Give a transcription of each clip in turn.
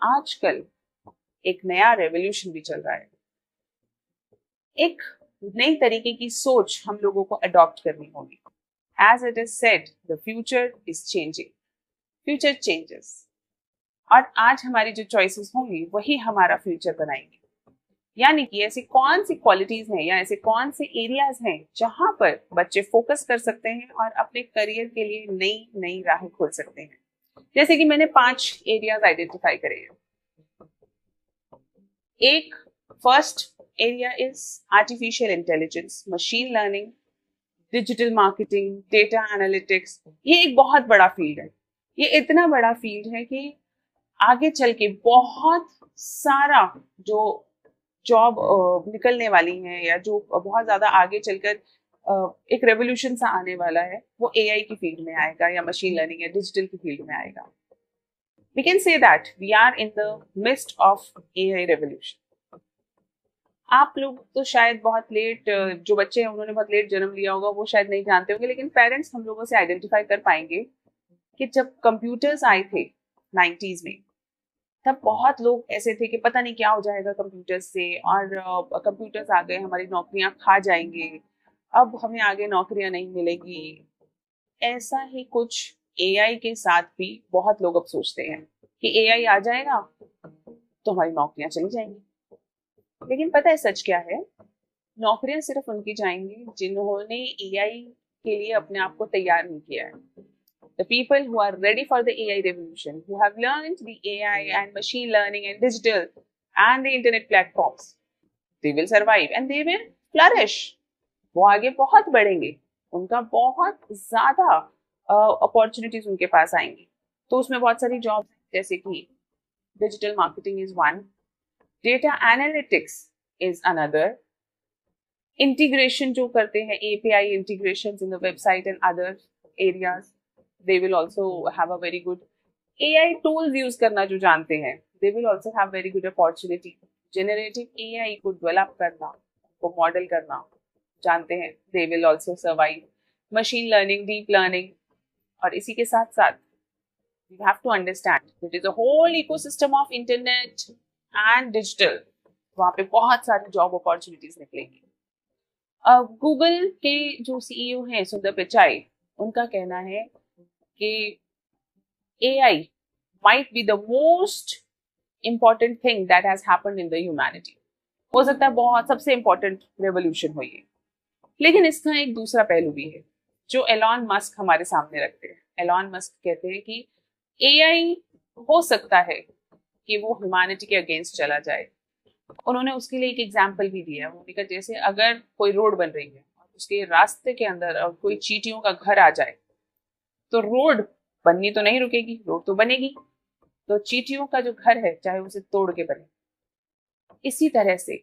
आजकल एक नया रेवोल्यूशन भी चल रहा है। एक नई तरीके की सोच हम लोगों को अडॉप्ट करनी होगी। As it is said, the future is changing, future changes. और आज हमारी जो चॉइसेस होंगी वही हमारा फ्यूचर बनाएंगे। यानी कि ऐसी कौन सी क्वालिटीज हैं या ऐसे कौन से एरियाज हैं जहां पर बच्चे फोकस कर सकते हैं और अपने करियर के लिए नई नई राहें खोल सकते हैं। जैसे कि मैंने 5 एरियाज आइडेंटिफाई करे हैं। एक first area is artificial intelligence, machine learning, digital marketing, data analytics. ये एक बहुत बड़ा फील्ड है। ये इतना बड़ा फील्ड है कि आगे चल के बहुत सारा जो जॉब निकलने वाली हैं या जो बहुत ज्यादा आगे चलकर एक रेवोल्यूशन सा आने वाला है वो एआई की फील्ड में आएगा या मशीन लर्निंग या डिजिटल की फील्ड में आएगा। We can say that we are in the midst of AI revolution. आप लोग तो शायद बहुत लेट, जो बच्चे हैं उन्होंने बहुत लेट जन्म लिया होगा, वो शायद नहीं जानते होंगे, लेकिन पेरेंट्स हम लोगों से आइडेंटिफाई कर पाएंगे कि जब कंप्यूटर्स आए थे 90s में, तब बहुत लोग ऐसे थे कि पता नहीं क्या हो जाएगा कंप्यूटर्स से, और कंप्यूटर्स आ गए हमारी नौकरियां खा जाएंगे, अब हमें आगे नौकरियां नहीं मिलेगी। ऐसा ही कुछ एआई के साथ भी बहुत लोग अब सोचते हैं कि एआई आ जाएगा तो हमारी नौकरियां चली जाएंगी। लेकिन पता है सच क्या है? नौकरियां सिर्फ उनकी जाएंगी जिन्होंने एआई के लिए अपने आप को तैयार नहीं किया है। The people who are ready for the AI revolution, who have learned the AI and machine learning and digital and the internet platforms, they will survive and they will flourish. वो आगे बहुत बढ़ेंगे, उनका बहुत ज्यादा अपॉर्चुनिटीज उनके पास आएंगी। तो उसमें बहुत सारी जॉब्स जैसे कि digital marketing is one, data analytics is another, integration जो करते हैं API integration in the website and other areas, they will also have a very good AI tools use करना जो जानते हैं, they will also have very good opportunity. Generative AI को develop करना, को model करना जानते हैं, they will also survive. Machine learning, deep learning, और इसी के साथ साथ we have to understand it is a whole ecosystem of internet and digital. वहाँ पे बहुत सारी जॉब अपॉर्चुनिटीज निकलेंगी। गूगल के जो CEO हैं सुंदर पिचाई, उनका कहना है कि AI might be the most important thing that has happened in the humanity. हो सकता है बहुत सबसे important revolution हो ये। लेकिन इसका एक दूसरा पहलू भी है जो एलॉन मस्क हमारे सामने रखते हैं। एलॉन मस्क कहते हैं कि AI हो सकता है कि वो ह्यूमैनिटी के अगेंस्ट चला जाए। उन्होंने उसके लिए एक एग्जाम्पल भी दिया। उन्होंने कहा जैसे अगर कोई रोड बन रही है और उसके रास्ते के अंदर कोई चींटियों का घर आ जाए तो रोड बननी तो नहीं रुकेगी, रोड तो बनेगी। तो चींटियों का जो घर है चाहे उसे तोड़ के बने। इसी तरह से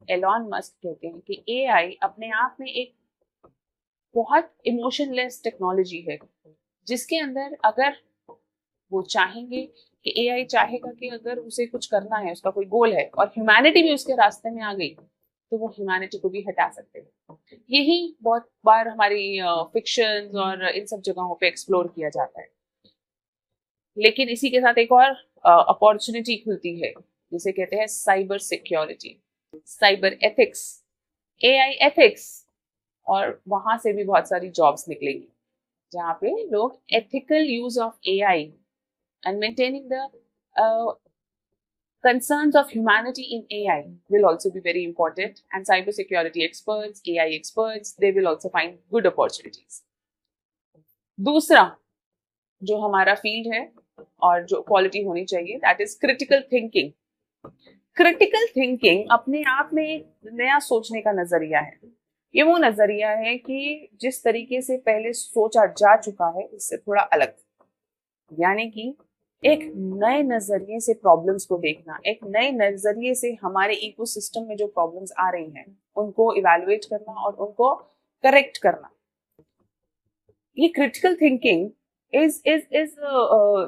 एलॉन मस्क कहते हैं कि AI अपने आप में एक बहुत इमोशनलेस टेक्नोलॉजी है, जिसके अंदर अगर वो चाहेंगे कि AI चाहेगा कि अगर उसे कुछ करना है, उसका कोई गोल है और ह्यूमैनिटी भी उसके रास्ते में आ गई तो वो ह्यूमैनिटी को भी हटा सकते हैं। यही बहुत बार हमारी फिक्शंस और इन सब जगहों पे एक्सप्लोर किया जाता है। लेकिन इसी के साथ एक और अपॉर्चुनिटी खुलती है जिसे कहते हैं cyber security, cyber ethics, AI ethics, और वहां से भी बहुत सारी जॉब्स निकलेंगी जहाँ पे लोग ethical use of AI and maintaining the concerns of humanity in AI will also be very important, and cybersecurity experts, AI experts, they will also find good opportunities. दूसरा जो हमारा फील्ड है और जो क्वालिटी होनी चाहिए, that is critical thinking. Critical thinking अपने आप में एक नया सोचने का नजरिया है। ये वो नजरिया है कि जिस तरीके से पहले सोचा जा चुका है उससे थोड़ा अलग, यानी कि एक नए नजरिए से प्रॉब्लम्स को देखना, एक नए नजरिए से हमारे इकोसिस्टम में जो प्रॉब्लम्स आ रही हैं उनको इवैल्यूएट करना और उनको करेक्ट करना। ये critical thinking is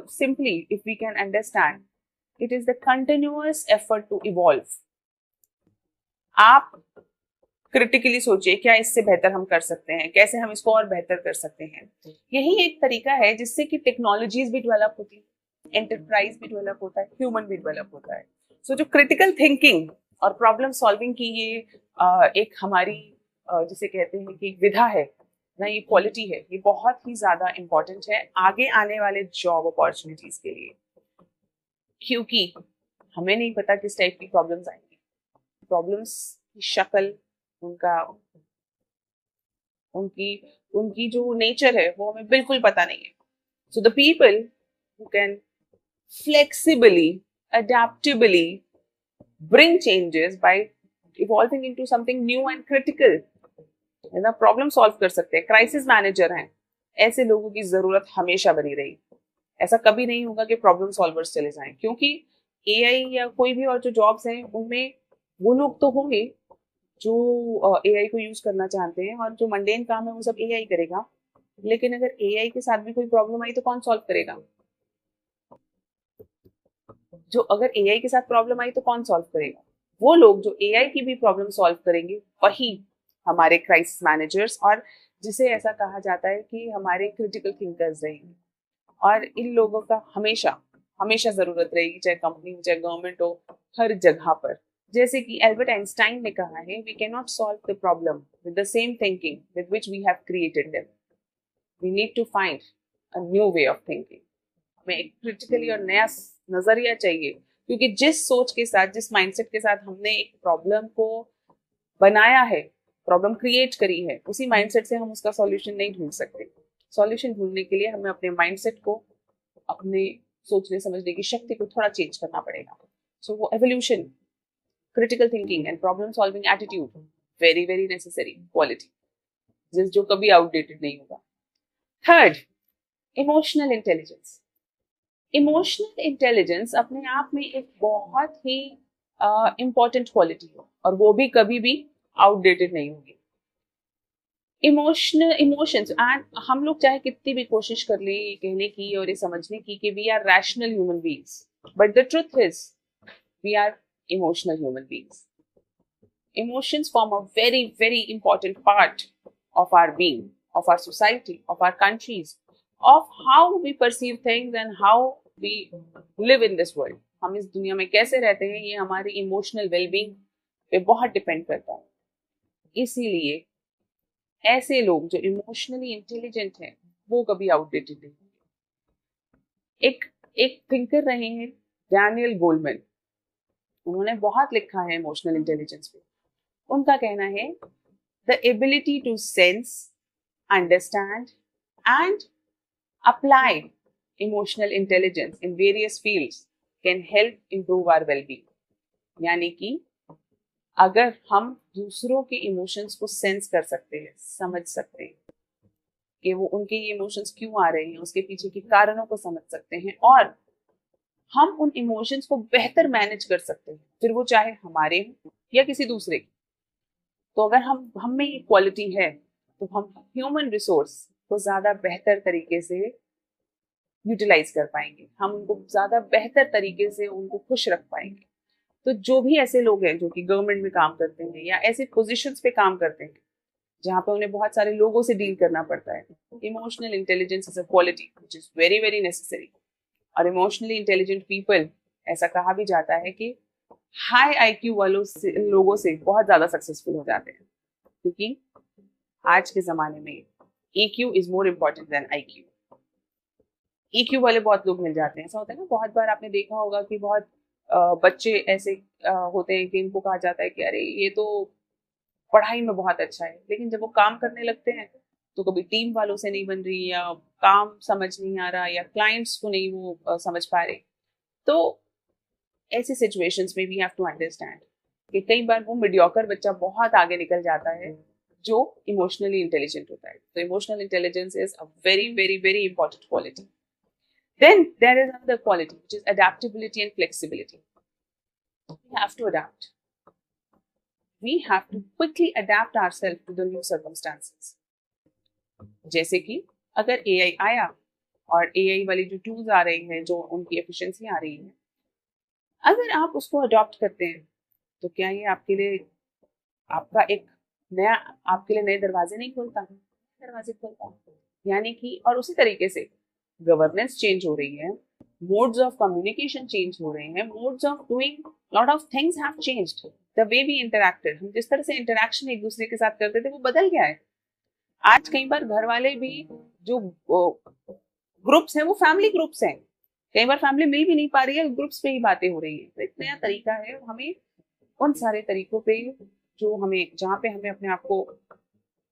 simply, if we can understand, it is the continuous effort to evolve. आप क्रिटिकली सोचिए क्या इससे बेहतर हम कर सकते हैं, कैसे हम इसको और बेहतर कर सकते हैं। यही एक तरीका है जिससे कि टेक्नोलॉजीज भी डेवलप होती है। एंटरप्राइज भी डेवलप होता है, ह्यूमन भी डेवलप होता है। सो जो क्रिटिकल थिंकिंग और प्रॉब्लम सॉल्विंग की ये एक हमारी जिसे कहते हैं कि विधा है ना, ये क्वालिटी है, ये बहुत ही ज्यादा इम्पोर्टेंट है आगे आने वाले जॉब अपॉर्चुनिटीज के लिए। क्योंकि हमें नहीं पता किस टाइप की प्रॉब्लम्स आएंगी, प्रॉब्लम्स की शक्ल, उनका उनकी उनकी जो नेचर है वो हमें बिल्कुल पता नहीं है। So the people who can flexibly, adaptably bring changes by evolving into something new and critical, है ना, प्रॉब्लम सॉल्व कर सकते हैं, क्राइसिस मैनेजर हैं, ऐसे लोगों की जरूरत हमेशा बनी रही। ऐसा कभी नहीं होगा कि प्रॉब्लम सॉल्वर्स चले जाएं, क्योंकि एआई या कोई भी और जो जॉब्स हैं उनमें वो लोग तो होंगे जो एआई को यूज करना चाहते हैं, और जो मंडेन काम है वो सब एआई करेगा। लेकिन अगर एआई के साथ भी कोई प्रॉब्लम आई तो कौन सॉल्व करेगा? जो अगर एआई के साथ प्रॉब्लम आई तो कौन सॉल्व करेगा? वो लोग जो एआई की भी प्रॉब्लम सॉल्व करेंगे वही हमारे क्राइसिस मैनेजर्स, और जिसे ऐसा कहा जाता है कि हमारे क्रिटिकल थिंकर्स रहेंगे। और इन लोगों का हमेशा हमेशा जरूरत रहेगी, चाहे कंपनी हो चाहे गवर्नमेंट हो, हर जगह पर। जैसे कि एल्बर्ट आइंस्टाइन ने कहा है, we can not solve the problem with the same thinking with which we have created them, we need to find a new way of thinking. हमें एक क्रिटिकली और नया नजरिया चाहिए, क्योंकि जिस सोच के साथ, जिस माइंडसेट के साथ हमने एक प्रॉब्लम को बनाया है, प्रॉब्लम क्रिएट करी है, उसी माइंडसेट से हम उसका सॉल्यूशन नहीं ढूंढ सकते। सॉल्यूशन ढूंढने के लिए हमें अपने माइंडसेट को, अपने सोचने समझने की शक्ति को थोड़ा चेंज करना पड़ेगा। सो वो evolution, critical thinking and problem solving attitude, very very necessary quality, जो कभी आउटडेटेड नहीं होगा। Third, emotional intelligence. Emotional intelligence अपने आप में एक बहुत ही इंपॉर्टेंट क्वालिटी है, और वो भी कभी भी आउटडेटेड नहीं होगी। इमोशनल इमोशंस, एंड हम लोग चाहे कितनी भी कोशिश कर ले ये कहने की और ये समझने की कि we are rational human beings, but the truth is we are emotional human beings. Emotions form a very very important part of our being, of our society, of our countries, of how we perceive things and how we live in this world. हम इस दुनिया में कैसे रहते हैं, ये हमारी emotional wellbeing पे बहुत डिपेंड करता है। इसीलिए ऐसे लोग जो इमोशनली इंटेलिजेंट हैं वो कभी आउटडेटेड नहीं होंगे। एक एक थिंकर रहे हैं डैनियल गोलमैन, उन्होंने बहुत लिखा है इमोशनल इंटेलिजेंस पे। उनका कहना है, the ability to sense, understand and apply emotional intelligence in various fields can help improve our wellbeing. यानी कि अगर हम दूसरों के इमोशंस को सेंस कर सकते हैं, समझ सकते हैं कि वो उनके ये इमोशंस क्यों आ रहे हैं, उसके पीछे के कारणों को समझ सकते हैं, और हम उन इमोशंस को बेहतर मैनेज कर सकते हैं, फिर वो चाहे हमारे हों या किसी दूसरे की। तो अगर हम में ये क्वालिटी है तो हम ह्यूमन रिसोर्स को ज्यादा बेहतर तरीके से यूटिलाइज कर पाएंगे, हम उनको ज्यादा बेहतर तरीके से उनको खुश रख पाएंगे। तो जो भी ऐसे लोग हैं जो कि गवर्नमेंट में काम करते हैं या ऐसे पोजीशंस पे काम करते हैं जहाँ पे उन्हें बहुत सारे लोगों से डील करना पड़ता है, emotional intelligence is a quality which is very very necessary. और इमोशनली इंटेलिजेंट पीपल, ऐसा कहा भी जाता है कि हाई आईक्यू वालों से, लोगों से बहुत ज्यादा सक्सेसफुल हो जाते हैं, क्योंकि आज के जमाने में EQ is more important then IQ। EQ वाले बहुत लोग मिल जाते हैं, ऐसा होता है ना, बहुत बार आपने देखा होगा कि बहुत बच्चे ऐसे होते हैं कि इनको कहा जाता है कि अरे ये तो पढ़ाई में बहुत अच्छा है, लेकिन जब वो काम करने लगते हैं तो कभी टीम वालों से नहीं बन रही, या काम समझ नहीं आ रहा, या क्लाइंट्स को नहीं वो समझ पा रहे। तो ऐसी सिचुएशंस में वी हैव टू अंडरस्टैंड कि कई बार वो मीडियोकर बच्चा बहुत आगे निकल जाता है जो इमोशनली इंटेलिजेंट होता है। तो emotional intelligence is a very very very important quality. Then there is another quality which is adaptability and flexibility. We have to adapt. We have to quickly adapt ourselves to the new circumstances. जैसे कि अगर AI आया और AI वाली जो tools आ रही हैं, जो उनकी एफिशिएंसी आ रही है, अगर आप उसको अडॉप्ट करते हैं तो क्या ये आपके लिए आपके लिए नए दरवाजे नहीं खोलता, दरवाजे खोलता। यानी कि और उसी तरीके से गवर्नेंस चेंज हो रही है, मोड्स ऑफ कम्युनिकेशन चेंज हो रहे हैं, modes of doing lot of things have changed, the way we interacted, हम जिस तरह से इंटरैक्शन एक दूसरे के साथ करते थे वो बदल गया है। आज कई बार घर वाले भी जो ग्रुप्स हैं वो फैमिली ग्रुप्स हैं, कई बार फैमिली मिल भी नहीं पा रही है, ग्रुप्स पे ही बातें हो रही है। तो एक नया तरीका है, हमें उन सारे तरीकों पे जो हमें, जहाँ पे हमें अपने आप को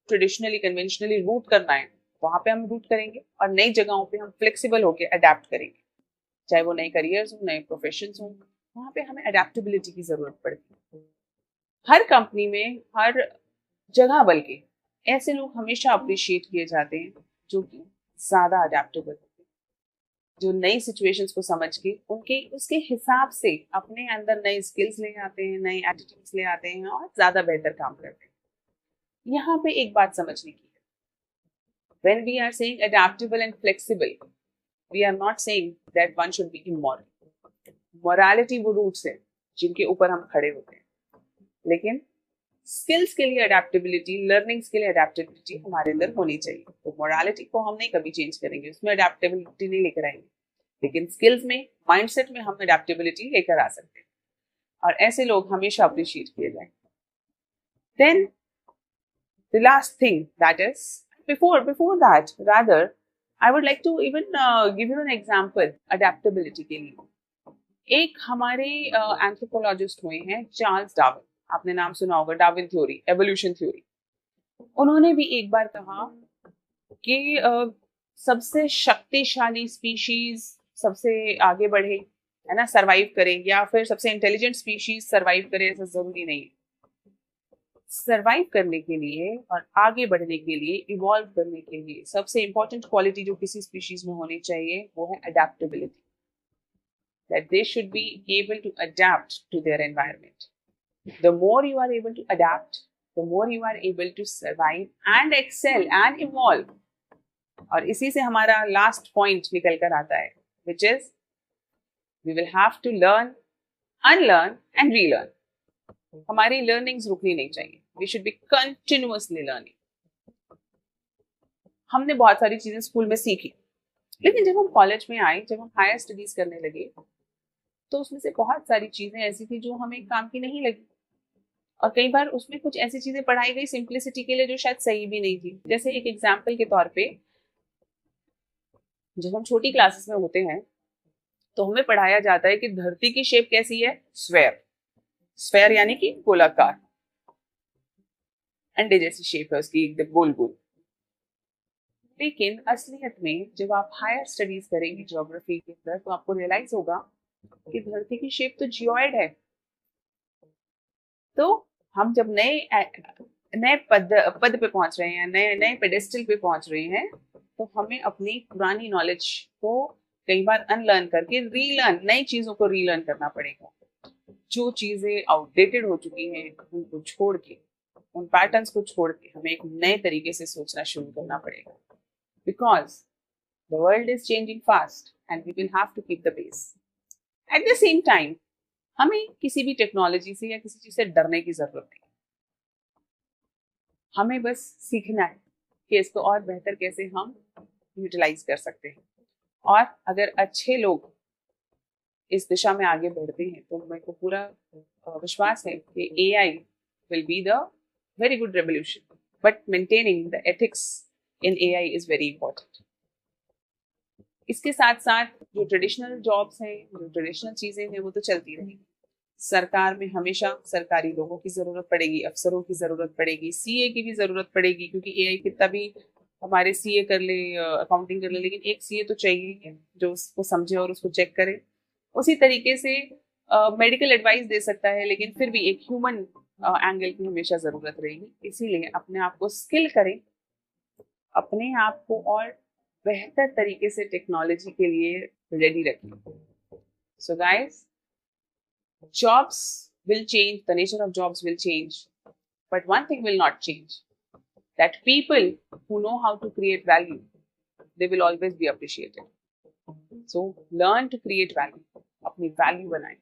ट्रेडिशनली कन्वेंशनली रूट करना है वहां पे हम रूट करेंगे, और नई जगहों पे हम फ्लेक्सिबल होकर अडेप्ट करेंगे, चाहे वो नए करियर्स हो, नए प्रोफेशंस हो, वहां पे हमें अडेप्टेबिलिटी की जरूरत पड़ती है। हर कंपनी में, हर जगह, बल्कि ऐसे लोग हमेशा अप्रिशिएट किए जाते हैं जो कि ज्यादा अडेप्टेबल होते हैं, जो नई सिचुएशंस को समझ के उनके उसके हिसाब से अपने अंदर नए स्किल्स ले आते हैं, नए एटीट्यूड्स ले आते हैं और ज्यादा बेहतर काम करते हैं। यहाँ पे एक बात समझने की है, when we are saying adaptable and flexible, we are not saying that one should be immoral. Morality वो रूट्स है जिनके ऊपर हम खड़े होते हैं, लेकिन स्किल्स के लिए अडेप्टेबिलिटी, लर्निंग्स के लिए अडेप्टेबिलिटी हमारे अंदर होनी चाहिए। तो मोरालिटी को हम नहीं कभी चेंज करेंगे, उसमें अडेप्टेबिलिटी नहीं लेकर आएंगे, लेकिन स्किल्स में, माइंडसेट में हम अडेप्टेबिलिटी लेकर आ सकते हैं, और ऐसे लोग हमेशा अप्रिशिएट किए जाएंगे। Then the last thing that is, before that rather I would like to even give you an example adaptability के लिए। एक हमारे एंथ्रोपोलॉजिस्ट हुए हैं चार्ल्स डार्विन, आपने नाम सुना होगा, डार्विन थ्योरी, एवोल्यूशन थ्योरी। उन्होंने भी एक बार कहा कि सबसे शक्तिशाली स्पीशीज सबसे आगे बढ़े, है ना, सरवाइव करे, या फिर सबसे इंटेलिजेंट स्पीशीज सरवाइव करे, ऐसा जरूरी नहीं है। सरवाइव करने के लिए और आगे बढ़ने के लिए, इवॉल्व करने के लिए सबसे इंपॉर्टेंट क्वालिटी जो किसी स्पीशीज में होनी चाहिए वो है adaptability, that they should be able to adapt to their environment. The more you are able to adapt, the more you are able to survive and excel and evolve. और इसी से हमारा लास्ट पॉइंट निकल कर आता है, which is we will have to learn, unlearn and relearn. हमारी learnings रुकनी नहीं चाहिए, we should be continuously learning. हमने बहुत सारी चीजें स्कूल में सीखी, लेकिन जब हम कॉलेज में आए, जब हम हायर स्टडीज करने लगे, तो उसमें से बहुत सारी चीजें ऐसी थी जो हमें काम की नहीं लगी, और कई बार उसमें कुछ ऐसी चीजें पढ़ाई गई सिंप्लिसिटी के लिए जो शायद सही भी नहीं थी। जैसे एक एग्जाम्पल के तौर पे, जब हम छोटी क्लासेस में होते हैं तो हमें पढ़ाया जाता है कि धरती की शेप कैसी है, स्फेयर, स्फेयर यानी कि गोलाकार, अंडे जैसी शेप है उसकी, एकदम गोल गोल। लेकिन असलियत में जब आप हायर स्टडीज करेंगे ज्योग्राफी के अंदर, तो आपको रियलाइज होगा कि धरती की शेप तो जियोइड है। तो हम जब नए पद पे पहुंच रहे हैं, नए नए पेडेस्टल पे पहुंच रहे हैं, तो हमें अपनी पुरानी नॉलेज को कई बार अनलर्न करके रीलर्न, नई चीजों को रीलर्न करना पड़ेगा। जो चीजें आउटडेटेड हो चुकी हैं उनको छोड़ के, उन पैटर्न्स को छोड़ के हमें एक नए तरीके से सोचना शुरू करना पड़ेगा, because the world is changing fast and we will have to keep the pace. At the same time हमें किसी भी टेक्नोलॉजी से या किसी चीज से डरने की जरूरत नहीं, हमें बस सीखना है कि इसको और बेहतर कैसे हम यूटिलाइज कर सकते हैं। और अगर अच्छे लोग इस दिशा में आगे बढ़ते हैं तो मेरे को पूरा विश्वास है कि AI will be the very good revolution, but maintaining the ethics in AI is very important. इसके साथ साथ जो ट्रेडिशनल जॉब्स हैं, जो ट्रेडिशनल चीजें हैं, वो तो चलती रहेंगी। सरकार में हमेशा सरकारी लोगों की जरूरत पड़ेगी, अफसरों की जरूरत पड़ेगी, CA की भी जरूरत पड़ेगी, क्योंकि AI कितना भी हमारे CA कर ले, अकाउंटिंग कर ले, लेकिन एक CA तो चाहिए ही, जो उसको समझे और उसको चेक करे। उसी तरीके से मेडिकल एडवाइस दे सकता है, लेकिन फिर भी एक ह्यूमन एंगल की हमेशा जरूरत रहेगी। इसीलिए अपने आप को स्किल करें, अपने आप को और बेहतर तरीके से टेक्नोलॉजी के लिए रेडी रखें। So guys, jobs will change, the nature of jobs will change, but one thing will not change, that people who know how to create value, they will always be appreciated. So learn to create value, अपनी value बनाएं,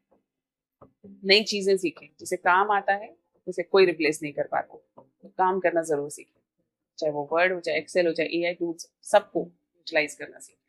नई चीजें सीखें, जिसे काम आता है उसे कोई रिप्लेस नहीं कर पाता, तो काम करना जरूर सीखें, चाहे वो वर्ड हो, चाहे एक्सेल हो, चाहे AI टूल्स, सबको यूटिलाइज करना सीखें।